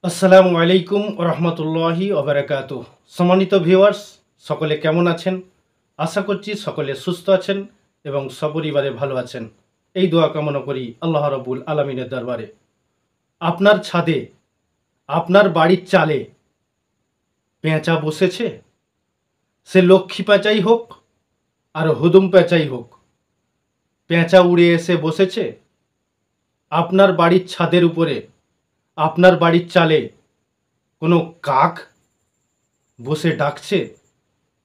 আসসালামু আলাইকুম রহমতুল্লাহি ওবারাকাতুহ। সম্মানিত ভিউয়ার্স, সকলে কেমন আছেন? আশা করছি সকলে সুস্থ আছেন এবং সপরিবারে ভালো আছেন। এই দোয়া কামনা করি আল্লাহ রাব্বুল আলামিনের দরবারে। আপনার ছাদে, আপনার বাড়ির চালে পেঁচা বসেছে, সে লক্ষ্মী পেঁচাই হোক আর হুদুম পেঁচাই হোক, পেঁচা উড়ে এসে বসেছে আপনার বাড়ির ছাদের উপরে। আপনার বাড়ির চালে কোনো কাক বসে ডাকছে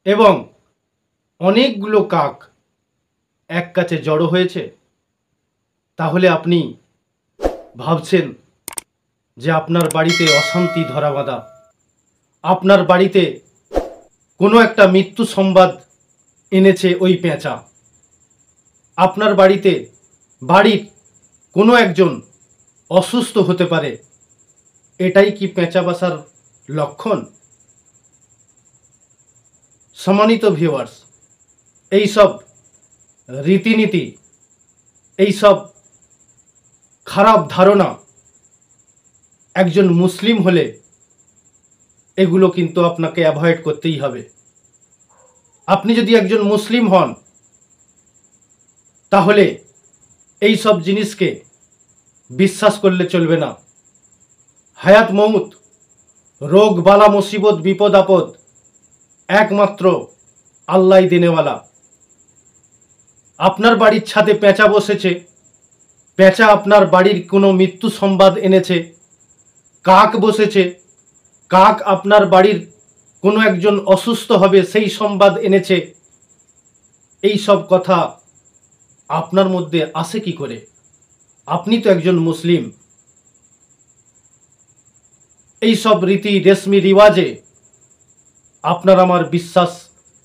এবং অনেকগুলো কাক এক কাছে জড়ো হয়েছে, তাহলে আপনি ভাবছেন যে আপনার বাড়িতে অশান্তি ধরা বাঁধা, আপনার বাড়িতে কোনো একটা মৃত্যু সংবাদ এনেছে ওই পেঁচা। আপনার বাড়িতে বাড়ির কোনো একজন অসুস্থ হতে পারে, এটাই কি পেঁচা বসার লক্ষণ? সম্মানিত ভিউয়ার্স, এইসব রীতিনীতি, এইসব খারাপ ধারণা একজন মুসলিম হলে এগুলো কিন্তু আপনাকে অ্যাভয়েড করতেই হবে। আপনি যদি একজন মুসলিম হন তাহলে এই সব জিনিসকে বিশ্বাস করলে চলবে না। হায়াত মৌত, রোগ বালা মুসিবত বিপদ আপদ একমাত্র আল্লাহই দেনেওয়ালা। আপনার বাড়ির ছাদে পেঁচা বসেছে, পেঁচা আপনার বাড়ির কোনো মৃত্যু সংবাদ এনেছে। কাক বসেছে, কাক আপনার বাড়ির কোনো একজন অসুস্থ হবে সেই সংবাদ এনেছে। এই সব কথা আপনার মধ্যে আসে কি করে? আপনি তো একজন মুসলিম। এই সব রীতি রেশমি রিওয়াজে আপনার আমার বিশ্বাস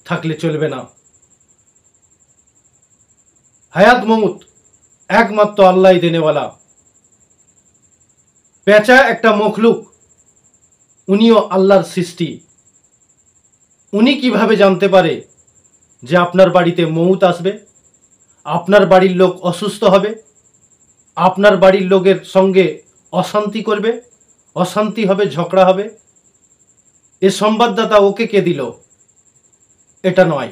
থাকলে চলবে না। হায়াত মৌত একমাত্র আল্লাহই দেনেওয়ালা। পেঁচা একটা মখলুক, উনিও আল্লাহর সৃষ্টি। উনি কিভাবে জানতে পারে যে আপনার বাড়িতে মৌত আসবে, আপনার বাড়ির লোক অসুস্থ হবে, আপনার বাড়ির লোকের সঙ্গে অশান্তি করবে, অশান্তি হবে, ঝগড়া হবে? এ সংবাদদাতা ওকে কে দিল? এটা নয়।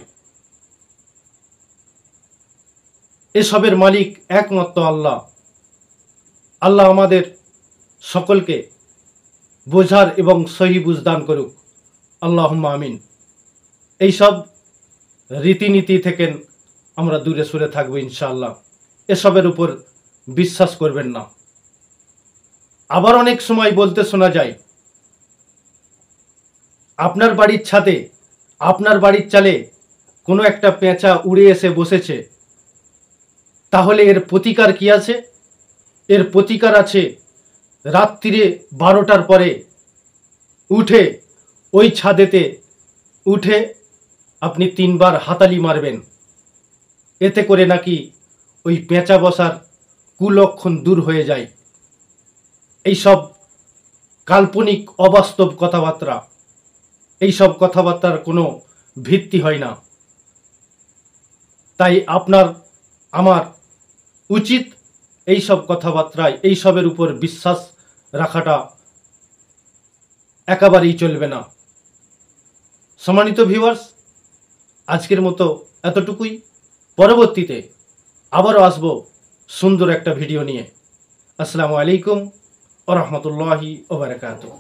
এসবের মালিক একমাত্র আল্লাহ। আল্লাহ আমাদের সকলকে বোঝার এবং সহি বুঝ দান করুক, আল্লাহুম্মা আমিন। এইসব রীতিনীতি থেকে আমরা দূরে সরে থাকবো ইনশাআল্লাহ। এসবের উপর বিশ্বাস করবেন না। আবার অনেক সময় বলতে শোনা যায়, আপনার বাড়ির ছাদে, আপনার বাড়ির চালে কোনো একটা পেঁচা উড়ে এসে বসেছে, তাহলে এর প্রতিকার কি আছে? এর প্রতিকার আছে, রাত্রিরে 12টার পরে উঠে ওই ছাদেতে উঠে আপনি 3বার হাতালি মারবেন। এতে করে নাকি ওই পেঁচা বসার কুলক্ষণ দূর হয়ে যায়। এইসব কাল্পনিক অবাস্তব কথাবার্তা, এইসব কথাবার্তার কোনো ভিত্তি হয় না। তাই আপনার আমার উচিত এইসব কথাবার্তায়, এইসবের উপর বিশ্বাস রাখাটা একেবারেই চলবে না। সম্মানিত ভিউয়ার্স, আজকের মতো এতটুকুই। পরবর্তীতে আবারও আসবো সুন্দর একটা ভিডিও নিয়ে। আসসালামু আলাইকুম ওয়া রাহমাতুল্লাহি ওয়া বারাকাতুহু।